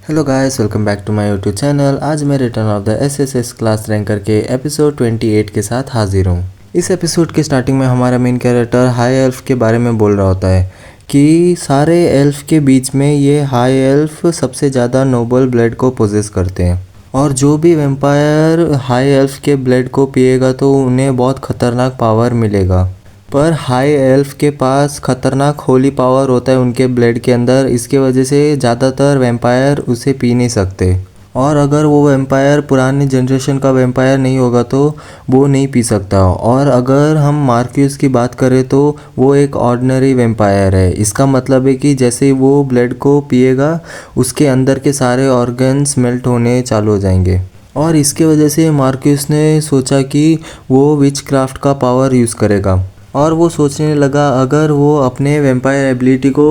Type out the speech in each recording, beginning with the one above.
Hello guys, welcome back to my YouTube channel. आज मैं return of the SSS class ranker के episode 28 के साथ हाजिर हूँ। इस एपिसोड के स्टार्टिंग में हमारा मेन कैरेक्टर हाई एल्फ के बारे में बोल रहा होता है कि सारे एल्फ के बीच में ये हाई एल्फ सबसे ज़्यादा नोबल ब्लड को पोजेस करते हैं और जो भी वेम्पायर हाई एल्फ के ब्लड को पिएगा तो उन्हें बहुत ख़तरनाक पावर मिलेगा। पर हाई एल्फ के पास खतरनाक होली पावर होता है उनके ब्लड के अंदर, इसके वजह से ज़्यादातर वैम्पायर उसे पी नहीं सकते। और अगर वो वैम्पायर पुरानी जनरेशन का वैम्पायर नहीं होगा तो वो नहीं पी सकता। और अगर हम मार्क्यूस की बात करें तो वो एक ऑर्डिनरी वैम्पायर है। इसका मतलब है कि जैसे वो ब्लड को पिएगा उसके अंदर के सारे ऑर्गन्स मेल्ट होने चालू हो जाएंगे। और इसके वजह से मार्क्यूस ने सोचा कि वो विच क्राफ्ट का पावर यूज़ करेगा और वो सोचने लगा अगर वो अपने वैम्पायर एबिलिटी को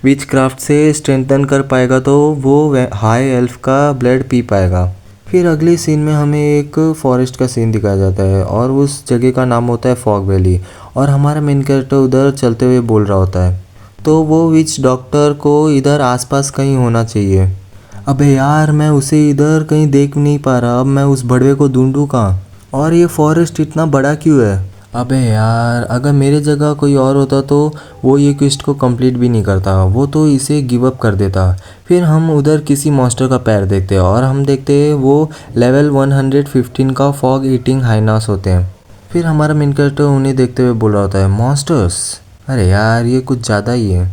विच क्राफ्ट से स्ट्रेंथन कर पाएगा तो वो हाई एल्फ का ब्लड पी पाएगा। फिर अगले सीन में हमें एक फॉरेस्ट का सीन दिखाया जाता है और उस जगह का नाम होता है फॉग वैली और हमारा मेन कैरेक्टर उधर चलते हुए बोल रहा होता है तो वो विच डॉक्टर को इधर आसपास कहीं होना चाहिए। अबे यार, मैं उसे इधर कहीं देख नहीं पा रहा। अब मैं उस बड़वे को ढूंढूं कहाँ? और ये फॉरेस्ट इतना बड़ा क्यों है? अबे यार, अगर मेरे जगह कोई और होता तो वो ये क्वेस्ट को कंप्लीट भी नहीं करता, वो तो इसे गिव अप कर देता। फिर हम उधर किसी मॉन्स्टर का पैर देखते हैं और हम देखते हैं वो लेवल 115 का फॉग ईटिंग हाइनास होते हैं। फिर हमारा मेन कैरेक्टर उन्हें देखते हुए बोल रहा होता है मॉन्स्टर्स? अरे यार, ये कुछ ज़्यादा ही है।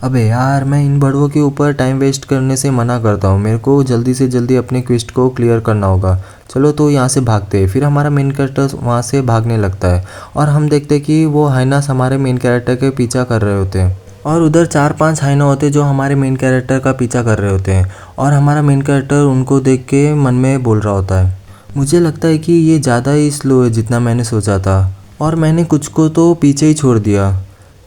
अबे यार, मैं इन बड़वों के ऊपर टाइम वेस्ट करने से मना करता हूँ। मेरे को जल्दी से जल्दी अपने क्वेस्ट को क्लियर करना होगा। चलो तो यहाँ से भागते हैं। फिर हमारा मेन कैरेक्टर वहाँ से भागने लगता है और हम देखते हैं कि वो हाइनास हमारे मेन कैरेक्टर के पीछा कर रहे होते हैं और उधर 4-5 हाइना होते हैं जो हमारे मेन कैरेक्टर का पीछा कर रहे होते हैं। और हमारा मेन कैरेक्टर उनको देख के मन में बोल रहा होता है मुझे लगता है कि ये ज़्यादा ही स्लो है जितना मैंने सोचा था और मैंने कुछ को तो पीछे ही छोड़ दिया।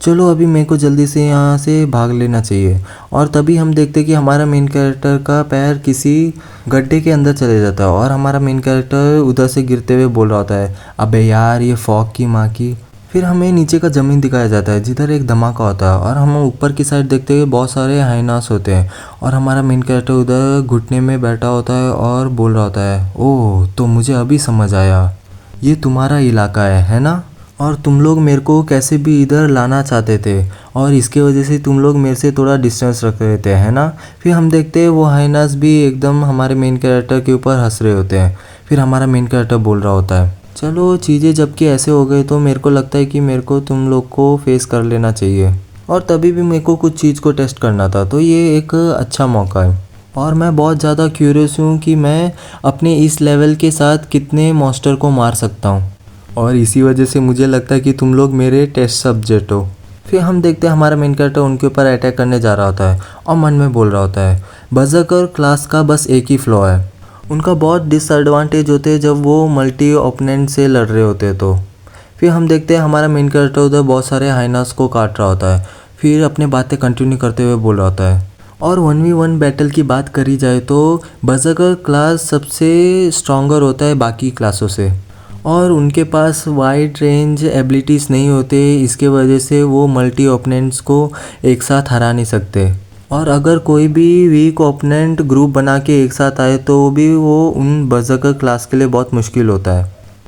चलो अभी मेरे को जल्दी से यहाँ से भाग लेना चाहिए। और तभी हम देखते कि हमारा मेन कैरेक्टर का पैर किसी गड्ढे के अंदर चले जाता है और हमारा मेन कैरेक्टर उधर से गिरते हुए बोल रहा होता है अबे यार, ये फॉग की माँ की। फिर हमें नीचे का ज़मीन दिखाया जाता है जिधर एक धमाका होता है और हम ऊपर की साइड देखते हुए बहुत सारे हाइनास होते हैं और हमारा मेन कैरेक्टर उधर घुटने में बैठा होता है और बोल रहा होता है ओह, तो मुझे अभी समझ आया, ये तुम्हारा इलाका है ना? और तुम लोग मेरे को कैसे भी इधर लाना चाहते थे और इसके वजह से तुम लोग मेरे से थोड़ा डिस्टेंस रख रहे थे, है ना? फिर हम देखते हैं वो हाइनास भी एकदम हमारे मेन कैरेक्टर के ऊपर हंस रहे होते हैं। फिर हमारा मेन कैरेक्टर बोल रहा होता है चलो चीज़ें जबकि ऐसे हो गए तो मेरे को लगता है कि मेरे को तुम लोग को फेस कर लेना चाहिए। और तभी भी मेरे को कुछ चीज़ को टेस्ट करना था तो ये एक अच्छा मौका है। और मैं बहुत ज़्यादा क्यूरियस हूँ कि मैं अपने इस लेवल के साथ कितने मॉन्स्टर को मार सकता हूँ और इसी वजह से मुझे लगता है कि तुम लोग मेरे टेस्ट सब्जेक्ट हो। फिर हम देखते हैं हमारा मेन कैरेक्टर उनके ऊपर अटैक करने जा रहा होता है और मन में बोल रहा होता है बर्ज़र्कर क्लास का बस एक ही फ्लॉ है, उनका बहुत डिसएडवांटेज होते हैं जब वो मल्टी ओपोनेंट से लड़ रहे होते हैं। तो फिर हम देखते हैं हमारा मेन कैरेक्टर उधर बहुत सारे हाइनास को काट रहा होता है। फिर अपने बातें कंटिन्यू करते हुए बोल रहा होता है और 1v1 बैटल की बात करी जाए तो बर्ज़र्कर क्लास सबसे स्ट्रॉन्गर होता है बाकी क्लासों से और उनके पास वाइड रेंज एबिलिटीज़ नहीं होते, इसके वजह से वो मल्टी ओपोनेंट्स को एक साथ हरा नहीं सकते। और अगर कोई भी वीक ओपोनेंट ग्रुप बना के एक साथ आए तो भी वो उन बर्ज़र्कर क्लास के लिए बहुत मुश्किल होता है।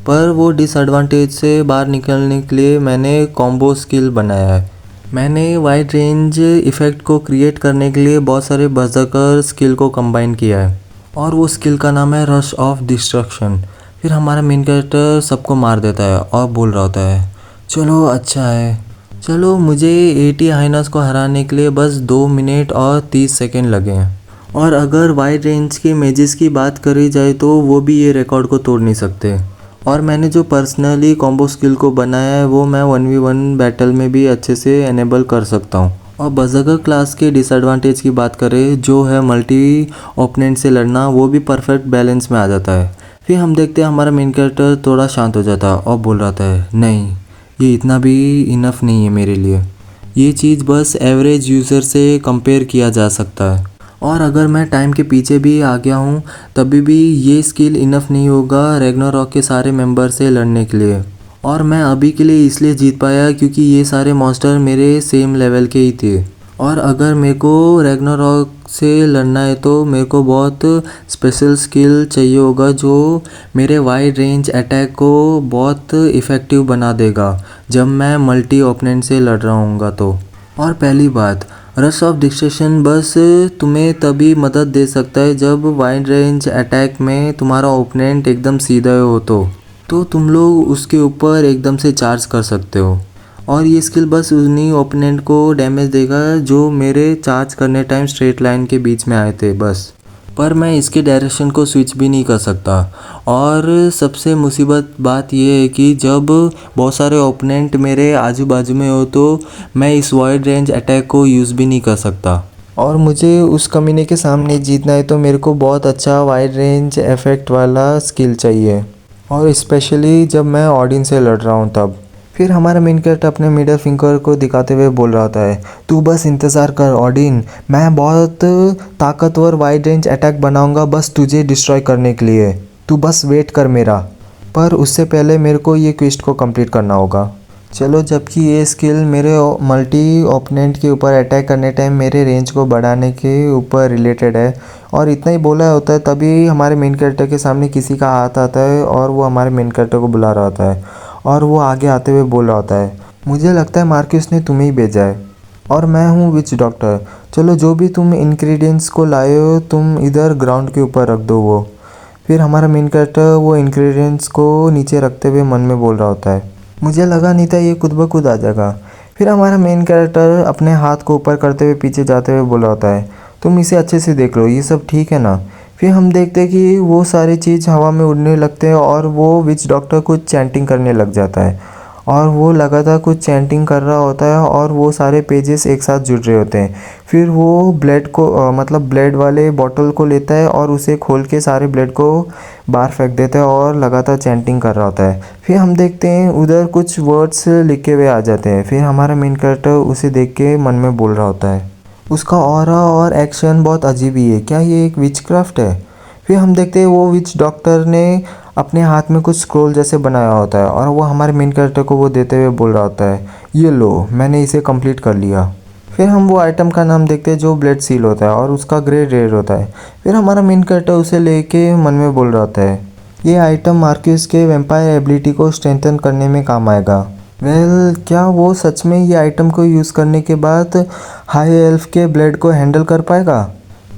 पर वो डिसएडवांटेज से बाहर निकलने के लिए मैंने कॉम्बो स्किल बनाया है। मैंने वाइड रेंज इफ़ेक्ट को क्रिएट करने के लिए बहुत सारे बर्ज़र्कर स्किल को कंबाइन किया है और वो स्किल का नाम है रश ऑफ डिस्ट्रक्शन। फिर हमारा मेन कैरेक्टर सबको मार देता है और बोल रहा होता है चलो अच्छा है, चलो मुझे 80 हाइनास को हराने के लिए बस 2 मिनट और 30 सेकेंड लगे हैं। और अगर वाइड रेंज के मेजेस की बात करी जाए तो वो भी ये रिकॉर्ड को तोड़ नहीं सकते। और मैंने जो पर्सनली कॉम्बो स्किल को बनाया है वो मैं 1v1 बैटल में भी अच्छे से एनेबल कर सकता हूँ। और बर्ज़र्कर क्लास के डिसएडवांटेज की बात करें जो है मल्टी ओपोनेंट से लड़ना, वो भी परफेक्ट बैलेंस में आ जाता है। फिर हम देखते हैं हमारा मेन कैरेक्टर थोड़ा शांत हो जाता है और बोल रहा है नहीं, ये इतना भी इनफ नहीं है मेरे लिए, ये चीज़ बस एवरेज यूज़र से कंपेयर किया जा सकता है और अगर मैं टाइम के पीछे भी आ गया हूँ तभी भी ये स्किल इनफ नहीं होगा रैग्नारॉक के सारे मेंबर से लड़ने के लिए। और मैं अभी के लिए इसलिए जीत पाया क्योंकि ये सारे मॉन्स्टर मेरे सेम लेवल के ही थे और अगर मेरे को रैग्नारॉक से लड़ना है तो मेरे को बहुत स्पेशल स्किल चाहिए होगा जो मेरे वाइड रेंज अटैक को बहुत इफ़ेक्टिव बना देगा जब मैं मल्टी ओपोनेंट से लड़ रहा हूँगा तो। और पहली बात, रश ऑफ डिस्ट्रैक्शन बस तुम्हें तभी मदद दे सकता है जब वाइड रेंज अटैक में तुम्हारा ओपोनेंट एकदम सीधा हो तो तुम लोग उसके ऊपर एकदम से चार्ज कर सकते हो। और ये स्किल बस उन्हीं ओपोनेंट को डैमेज देगा जो मेरे चार्ज करने टाइम स्ट्रेट लाइन के बीच में आए थे बस। पर मैं इसके डायरेक्शन को स्विच भी नहीं कर सकता। और सबसे मुसीबत बात यह है कि जब बहुत सारे ओपोनेंट मेरे आजू बाजू में हो तो मैं इस वाइड रेंज अटैक को यूज़ भी नहीं कर सकता। और मुझे उस कमीने के सामने जीतना है तो मेरे को बहुत अच्छा वाइड रेंज इफेक्ट वाला स्किल चाहिए, और स्पेशली जब मैं ऑडियंस से लड़ रहा हूँ तब। फिर हमारा मेन कैरेक्टर अपने मिडल फिंगर को दिखाते हुए बोल रहा होता है, तू बस इंतज़ार कर ऑडिन, मैं बहुत ताकतवर वाइड रेंज अटैक बनाऊंगा बस तुझे डिस्ट्रॉय करने के लिए, तू बस वेट कर मेरा। पर उससे पहले मेरे को ये क्वेस्ट को कंप्लीट करना होगा। चलो, जबकि ये स्किल मेरे मल्टी ओपोनेंट के ऊपर अटैक करने टाइम मेरे रेंज को बढ़ाने के ऊपर रिलेटेड है और इतना ही बोला होता है तभी हमारे मेन कैरेक्टर के सामने किसी का हाथ आता है और वो हमारे मेन कैरेक्टर को बुला रहा होता है और वो आगे आते हुए बोल रहा होता है, मुझे लगता है मार्क्यूस ने तुम्हें ही भेजा है और मैं हूँ विच डॉक्टर। चलो, जो भी तुम इंग्रेडिएंट्स को लाए हो तुम इधर ग्राउंड के ऊपर रख दो वो। फिर हमारा मेन कैरेक्टर वो इंग्रेडिएंट्स को नीचे रखते हुए मन में बोल रहा होता है, मुझे लगा नहीं था ये खुद ब खुद आ जाएगा। फिर हमारा मेन कैरेक्टर अपने हाथ को ऊपर करते हुए पीछे जाते हुए बोला होता है, तुम इसे अच्छे से देख लो, ये सब ठीक है ना। फिर हम देखते हैं कि वो सारी चीज़ हवा में उड़ने लगते हैं और वो विच डॉक्टर कुछ चैंटिंग करने लग जाता है और वो लगातार कुछ चैंटिंग कर रहा होता है और वो सारे पेजेस एक साथ जुड़ रहे होते हैं। फिर वो ब्लेड को मतलब ब्लेड वाले बॉटल को लेता है और उसे खोल के सारे ब्लेड को बाहर फेंक देता है और लगातार चैंटिंग कर रहा होता है। फिर हम देखते हैं उधर कुछ वर्ड्स लिखे हुए आ जाते हैं। फिर हमारा मेन कैरेक्टर उसे देख के मन में बोल रहा होता है, उसका ऑरा और एक्शन बहुत अजीब ही है, क्या ये एक विचक्राफ्ट है। फिर हम देखते हैं वो विच डॉक्टर ने अपने हाथ में कुछ स्क्रोल जैसे बनाया होता है और वो हमारे मेन कैरेक्टर को वो देते हुए बोल रहा होता है, ये लो, मैंने इसे कंप्लीट कर लिया। फिर हम वो आइटम का नाम देखते हैं जो ब्लेड सील होता है और उसका ग्रे रेड होता है। फिर हमारा मेन कैरेक्टर उसे लेके मन में बोल रहा होता है, ये आइटम मार्क्यूस के वैम्पायर एबिलिटी को स्ट्रेंथन करने में काम आएगा। क्या वो सच में ये आइटम को यूज़ करने के बाद हाई एल्फ के ब्लेड को हैंडल कर पाएगा।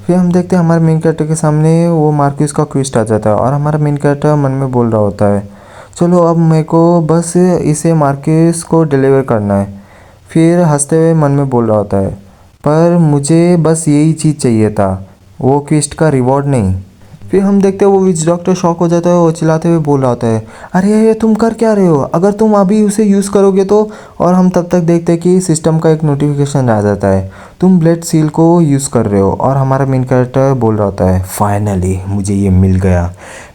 फिर हम देखते हैं हमारे मेन कैरेक्टर के सामने वो मार्क्यूस का क्विस्ट आ जाता है और हमारा मेन कैरेक्टर मन में बोल रहा होता है, चलो अब मेरे को बस इसे मार्क्यूस को डिलीवर करना है। फिर हंसते हुए मन में बोल रहा होता है, पर मुझे बस यही चीज़ चाहिए था, वो क्विस्ट का रिवॉर्ड नहीं। फिर हम देखते हैं वो विच डॉक्टर शॉक हो जाता है और चिल्लाते हुए बोल रहा होता है, अरे ये तुम कर क्या रहे हो, अगर तुम अभी उसे यूज़ करोगे तो। और हम तब तक देखते हैं कि सिस्टम का एक नोटिफिकेशन आ जाता है, तुम ब्लेड सील को यूज़ कर रहे हो। और हमारा मेन कैरेक्टर बोल रहा होता है, फाइनली मुझे ये मिल गया।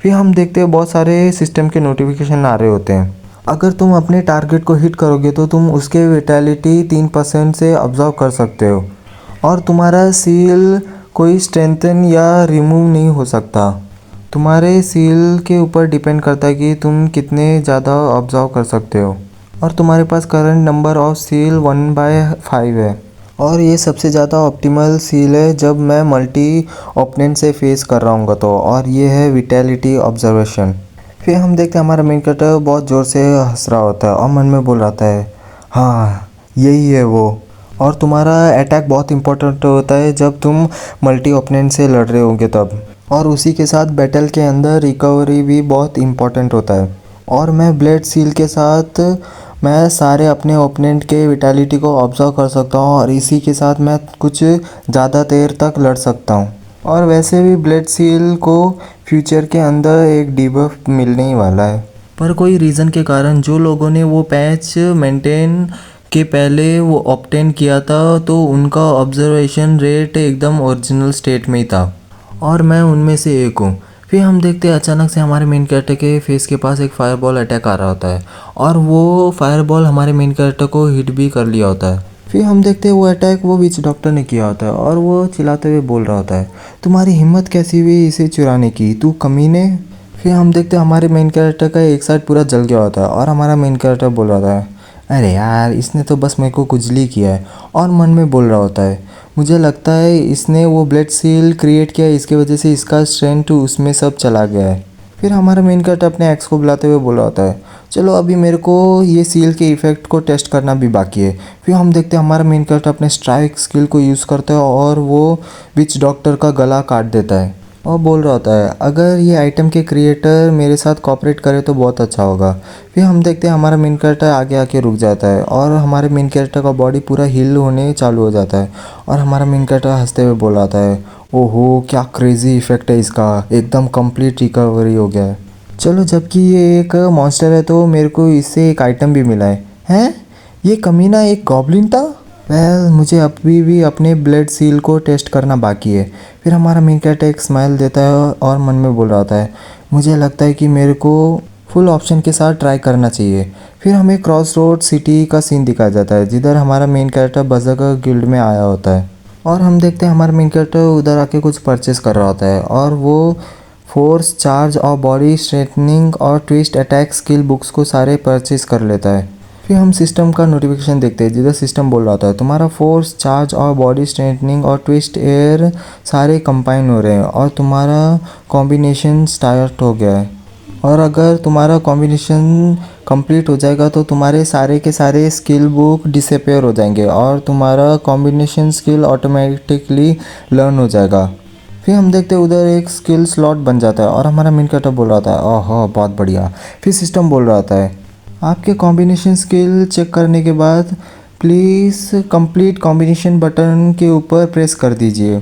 फिर हम देखते हैं बहुत सारे सिस्टम के नोटिफिकेशन आ रहे होते हैं, अगर तुम अपने टारगेट को हिट करोगे तो तुम उसके विटैलिटी 3% से ऑब्जर्व कर सकते हो और तुम्हारा सील कोई स्ट्रेंथन या रिमूव नहीं हो सकता। तुम्हारे सील के ऊपर डिपेंड करता है कि तुम कितने ज़्यादा ऑब्जर्व कर सकते हो और तुम्हारे पास करंट नंबर ऑफ सील 1/5 है और ये सबसे ज़्यादा ऑप्टिमल सील है जब मैं मल्टी ओपोनेंट से फेस कर रहा हूँ तो। और ये है विटैलिटी ऑब्जर्वेशन। फिर हम देखते हैं हमारा मेन कैरेक्टर बहुत ज़ोर से हंस रहा होता है और मन में बोल रहा है, हाँ यही है वो। और तुम्हारा अटैक बहुत इंपॉर्टेंट होता है जब तुम मल्टी ओपोनेंट से लड़ रहे होगे तब, और उसी के साथ बैटल के अंदर रिकवरी भी बहुत इंपॉर्टेंट होता है। और मैं ब्लेड सील के साथ मैं सारे अपने ओपोनेंट के विटैलिटी को ऑब्जर्व कर सकता हूँ और इसी के साथ मैं कुछ ज़्यादा देर तक लड़ सकता हूँ। और वैसे भी ब्लेड सील को फ्यूचर के अंदर एक डिबफ मिलने ही वाला है, पर कोई रीज़न के कारण जो लोगों ने वो पैच मेंटेन के पहले वो ऑब्टेन किया था तो उनका ऑब्जर्वेशन रेट एकदम ओरिजिनल स्टेट में ही था और मैं उनमें से एक हूँ। फिर हम देखते हैं अचानक से हमारे मेन कैरेक्टर के फेस के पास एक फायरबॉल अटैक आ रहा होता है और वो फायरबॉल हमारे मेन कैरेक्टर को हिट भी कर लिया होता है। फिर हम देखते हैं वो अटैक वो विच डॉक्टर ने किया होता है और वो चिल्लाते हुए बोल रहा होता है, तुम्हारी हिम्मत कैसी हुई इसे चुराने की, तू कमीने। फिर हम देखते हैं हमारे मेन कैरेक्टर का एक साइड पूरा जल गया होता है और हमारा मेन कैरेक्टर बोल रहा था, अरे यार, इसने तो बस मेरे को कुचली किया है। और मन में बोल रहा होता है, मुझे लगता है इसने वो ब्लड सील क्रिएट किया है, इसकी वजह से इसका स्ट्रेंथ उसमें सब चला गया है। फिर हमारा मेन कैरेक्टर अपने एक्स को बुलाते हुए बोल रहा होता है, चलो अभी मेरे को ये सील के इफ़ेक्ट को टेस्ट करना भी बाकी है। फिर हम देखते हैं हमारा मेन कैरेक्टर अपने स्ट्राइक स्किल को यूज़ करता है और वो विच डॉक्टर का गला काट देता है और बोल रहा होता है, अगर ये आइटम के क्रिएटर मेरे साथ कॉपरेट करे तो बहुत अच्छा होगा। फिर हम देखते हैं हमारा मेन कैरेक्टर आगे आके रुक जाता है और हमारे मेन कैरेक्टर का बॉडी पूरा हील होने चालू हो जाता है और हमारा मेन कैरेक्टर हंसते हुए बोल रहा है, ओहो क्या क्रेजी इफेक्ट है इसका, एकदम कंप्लीट रिकवरी हो गया है। चलो जबकि ये एक मॉन्स्टर है तो मेरे को इससे एक आइटम भी मिला है। हैं? ये कमीना एक गॉब्लिन था? मुझे अभी भी अपने ब्लड सील को टेस्ट करना बाकी है। फिर हमारा मेन कैरेक्टर एक स्माइल देता है और मन में बोल रहा होता है, मुझे लगता है कि मेरे को फुल ऑप्शन के साथ ट्राई करना चाहिए। फिर हमें क्रॉस रोड सिटी का सीन दिखाया जाता है जिधर हमारा मेन कैरेक्टर बर्ज़र्कर गिल्ड में आया होता है और हम देखते हैं हमारा मेन कैरेक्टर उधर आके कुछ परचेस कर रहा होता है और वो फोर्स, चार्ज और बॉडी स्ट्रेटनिंग और ट्विस्ट अटैक स्किल बुक्स को सारे परचेज कर लेता है। फिर हम सिस्टम का नोटिफिकेशन देखते हैं जिधर सिस्टम बोल रहा था, तुम्हारा फोर्स, चार्ज और बॉडी स्ट्रेटनिंग और ट्विस्ट एयर सारे कंबाइन हो रहे हैं और तुम्हारा कॉम्बिनेशन स्टार्ट हो गया है। और अगर तुम्हारा कॉम्बिनेशन कंप्लीट हो जाएगा तो तुम्हारे सारे के सारे स्किल बुक डिसअपेयर हो जाएंगे और तुम्हारा कॉम्बिनेशन स्किल ऑटोमेटिकली लर्न हो जाएगा। फिर हम देखते हैं उधर एक स्किल स्लॉट बन जाता है और हमारा मेन कैरेक्टर बोल रहा था, ओह बहुत बढ़िया। फिर सिस्टम बोल रहा था, आपके कॉम्बिनेशन स्किल चेक करने के बाद प्लीज़ कंप्लीट कॉम्बिनेशन बटन के ऊपर प्रेस कर दीजिए।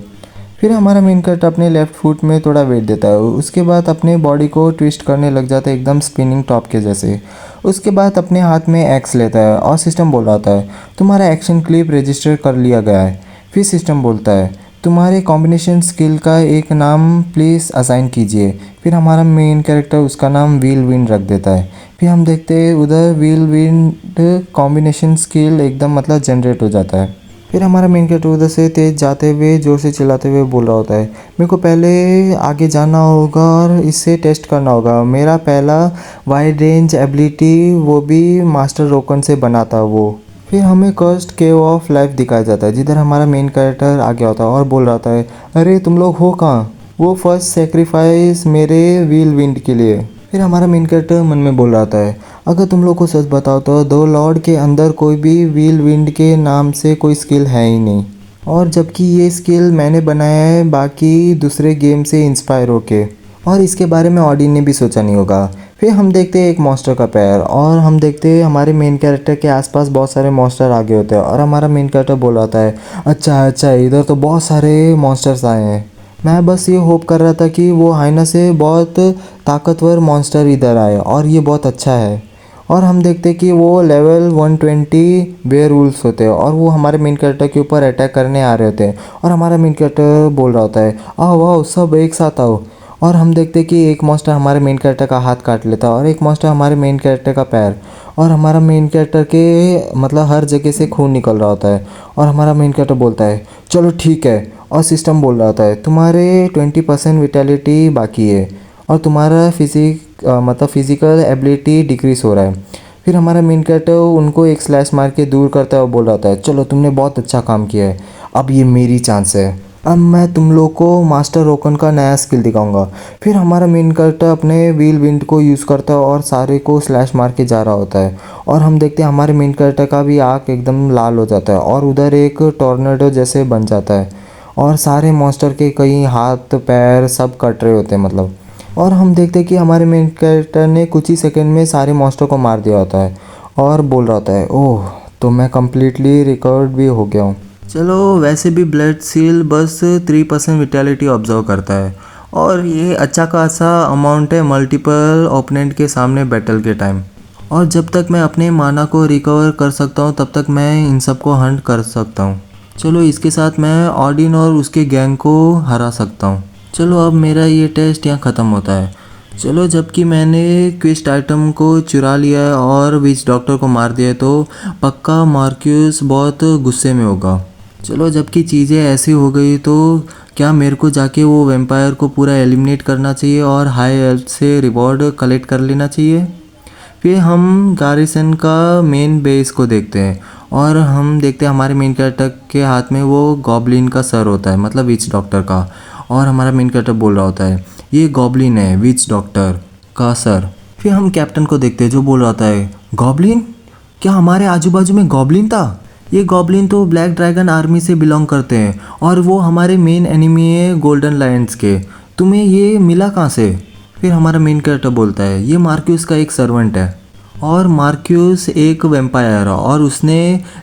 फिर हमारा मेन कैरेक्टर अपने लेफ़्ट फुट में थोड़ा वेट देता है, उसके बाद अपने बॉडी को ट्विस्ट करने लग जाता है एकदम स्पिनिंग टॉप के जैसे। उसके बाद अपने हाथ में एक्स लेता है और सिस्टम बोल रहा है, तुम्हारा एक्शन क्लिप रजिस्टर कर लिया गया है। फिर सिस्टम बोलता है, तुम्हारे कॉम्बिनेशन स्किल का एक नाम प्लीज़ असाइन कीजिए। फिर हमारा मेन कैरेक्टर उसका नाम व्हील विंड रख देता है। फिर हम देखते हैं उधर व्हील विंड कॉम्बिनेशन स्किल एकदम मतलब जनरेट हो जाता है। फिर हमारा मेन कैरेक्टर उधर से तेज़ जाते हुए ज़ोर से चिल्लाते हुए बोल रहा होता है, मेरे को पहले आगे जाना होगा और इससे टेस्ट करना होगा। मेरा पहला वाइड रेंज एबिलिटी वो भी मास्टर रोकन से बना था वो। फिर हमें कर्स्ड केव ऑफ लाइफ दिखाया जाता है जिधर हमारा मेन कैरेक्टर आ गया होता है और बोल रहा है, अरे तुम लोग हो कहाँ? वो फर्स्ट सेक्रीफाइस मेरे व्हील विंड के लिए। फिर हमारा मेन कैरेक्टर मन में बोल रहा है, अगर तुम लोग को सच बताओ तो दो लॉर्ड के अंदर कोई भी व्हील विंड के नाम से कोई स्किल है ही नहीं, और जबकि ये स्किल मैंने बनाया है बाकी दूसरे गेम से इंस्पायर होके, और इसके बारे में ऑडियन ने भी सोचा नहीं होगा। फिर हम देखते हैं एक मॉन्स्टर का पैर और हम देखते हैं हमारे मेन कैरेक्टर के आसपास बहुत सारे मॉन्स्टर आगे होते हैं और हमारा मेन कैरेक्टर बोल रहा है, अच्छा इधर तो बहुत सारे मॉन्स्टर्स आए हैं। मैं बस ये होप कर रहा था कि वो हाइना से बहुत ताकतवर मॉन्स्टर इधर आए और ये बहुत अच्छा है। और हम देखते हैं कि वो लेवल 120 वेयरवुल्व्स होते हैं और वो हमारे मेन कैरेक्टर के ऊपर अटैक करने आ रहे होते हैं और हमारा मेन कैरेक्टर बोल रहा होता है, आओ आओ सब एक साथ आओ। और हम देखते हैं कि एक मॉन्स्टर हमारे मेन कैरेक्टर का हाथ काट लेता है और एक मॉन्स्टर हमारे मेन कैरेक्टर का पैर, और हमारा मेन कैरेक्टर के मतलब हर जगह से खून निकल रहा होता है और हमारा मेन कैरेक्टर बोलता है, चलो ठीक है। और सिस्टम बोल रहा होता है, तुम्हारे 20% विटेलिटी बाकी है और तुम्हारा फिजिकल एबिलिटी डिक्रीज हो रहा है। फिर हमारा मेन कैरेक्टर उनको एक स्लैश मार के दूर करता है और बोल रहा है, चलो तुमने बहुत अच्छा काम किया है, अब ये मेरी चांस है, अब मैं तुम लोग को मास्टर रोकन का नया स्किल दिखाऊंगा। फिर हमारा मेन कैरेक्टर अपने व्हील विंड को यूज़ करता है और सारे को स्लैश मार के जा रहा होता है और हम देखते हैं हमारे मेन कैरेक्टर का भी आँख एकदम लाल हो जाता है और उधर एक टॉर्नेडो जैसे बन जाता है और सारे मॉन्स्टर के कई हाथ पैर सब कट रहे होते हैं मतलब। और हम देखते हैं कि हमारे मेन कैरेक्टर ने कुछ ही सेकंड में सारे मॉन्स्टर को मार दिया होता है और बोल रहा होता है, ओह तो मैं कम्प्लीटली रिकवर्ड भी हो गया हूँ। चलो वैसे भी ब्लड सील बस 3% विटेलिटी ऑब्जर्व करता है और ये अच्छा खासा अमाउंट है मल्टीपल ओपोनेंट के सामने बैटल के टाइम, और जब तक मैं अपने माना को रिकवर कर सकता हूँ तब तक मैं इन सब को हंट कर सकता हूँ। चलो इसके साथ मैं ऑडिन और उसके गैंग को हरा सकता हूँ। चलो अब मेरा ये टेस्ट यहाँ ख़त्म होता है। चलो जबकि मैंने क्विस्ट आइटम को चुरा लिया है और विच डॉक्टर को मार दिया है तो पक्का मार्क्यूस बहुत गुस्से में होगा। चलो जबकि चीज़ें ऐसी हो गई तो क्या मेरे को जाके वो वैम्पायर को पूरा एलिमिनेट करना चाहिए और हाई एल्फ से रिवॉर्ड कलेक्ट कर लेना चाहिए। फिर हम गारिसन का मेन बेस को देखते हैं और हम देखते हैं हमारे मेन कैरेक्टर के हाथ में वो गॉब्लिन का सर होता है, मतलब विच डॉक्टर का। और हमारा मेन कैरेक्टर बोल रहा होता है ये गॉब्लिन है, विच डॉक्टर का सर। फिर हम कैप्टन को देखते हैं जो बोल रहा होता है गॉब्लिन? क्या हमारे आजू बाजू में गॉब्लिन था? ये गॉब्लिन तो ब्लैक ड्रैगन आर्मी से बिलोंग करते हैं और वो हमारे मेन एनिमी है गोल्डन लायंस के। तुम्हें ये मिला कहाँ से? फिर हमारा मेन कैरेक्टर बोलता है ये मार्क्यूस का एक सर्वेंट है और मार्क्यूस एक वेम्पायर है और उसने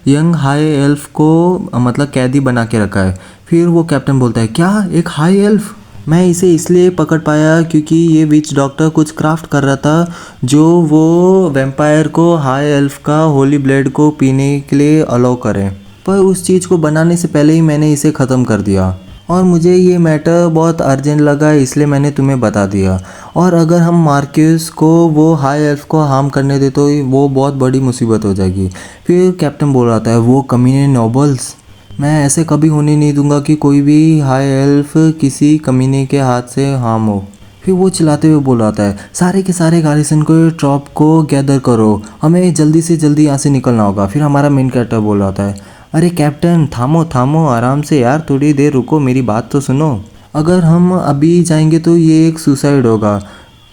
यंग हाई एल्फ को मतलब कैदी बना के रखा है। फिर वो कैप्टन बोलता है क्या एक हाई एल्फ? मैं इसे इसलिए पकड़ पाया क्योंकि ये विच डॉक्टर कुछ क्राफ्ट कर रहा था जो वो वैम्पायर को हाई एल्फ का होली ब्लेड को पीने के लिए अलाउ करें, पर उस चीज़ को बनाने से पहले ही मैंने इसे ख़त्म कर दिया और मुझे ये मैटर बहुत अर्जेंट लगा इसलिए मैंने तुम्हें बता दिया। और अगर हम मार्क्यूस को वो हाई एल्फ को हार्म करने दे तो वो बहुत बड़ी मुसीबत हो जाएगी। फिर कैप्टन बोल रहा था वो कमीने नोबल्स, मैं ऐसे कभी होने नहीं दूंगा कि कोई भी हाई एल्फ किसी कमीने के हाथ से हार्म हो। फिर वो चिल्लाते हुए बोल रहा था सारे के सारे गार्जियन को ट्रॉप को गैदर करो, हमें जल्दी से जल्दी यहाँ से निकलना होगा। फिर हमारा मेन कैरेक्टर बोल रहा था अरे कैप्टन थामो थामो आराम से यार, थोड़ी देर रुको, मेरी बात तो सुनो। अगर हम अभी जाएंगे तो ये एक सुसाइड होगा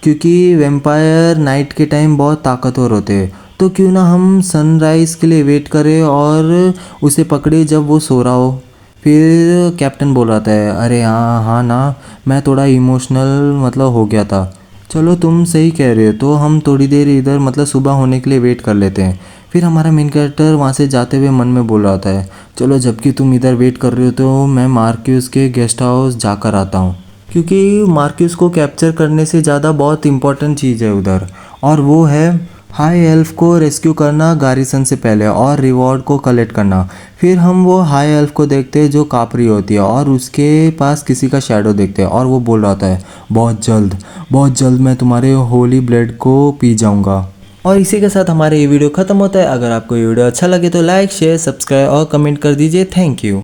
क्योंकि वेम्पायर नाइट के टाइम बहुत ताकतवर होते हैं, तो क्यों ना हम सनराइज़ के लिए वेट करें और उसे पकड़े जब वो सो रहा हो। फिर कैप्टन बोल रहा था अरे हाँ हाँ ना, मैं थोड़ा इमोशनल मतलब हो गया था। चलो तुम सही कह रहे हो, तो हम थोड़ी देर इधर मतलब सुबह होने के लिए वेट कर लेते हैं। फिर हमारा मेन कैरेक्टर वहाँ से जाते हुए मन में बोल रहा था चलो जबकि तुम इधर वेट कर रहे हो तो मैं मार्क्यूस के गेस्ट हाउस जाकर आता हूँ, क्योंकि मार्क्यूस को कैप्चर करने से ज़्यादा बहुत इंपॉर्टेंट चीज़ है उधर, और वो है हाई एल्फ को रेस्क्यू करना गारिसन से पहले और रिवॉर्ड को कलेक्ट करना। फिर हम वो हाई एल्फ को देखते हैं जो कापरी होती है और उसके पास किसी का शैडो देखते हैं और वो बोल रहा है बहुत जल्द मैं तुम्हारे होली ब्लेड को पी जाऊंगा। और इसी के साथ हमारा ये वीडियो ख़त्म होता है। अगर आपको ये वीडियो अच्छा लगे तो लाइक शेयर सब्सक्राइब और कमेंट कर दीजिए। Thank you.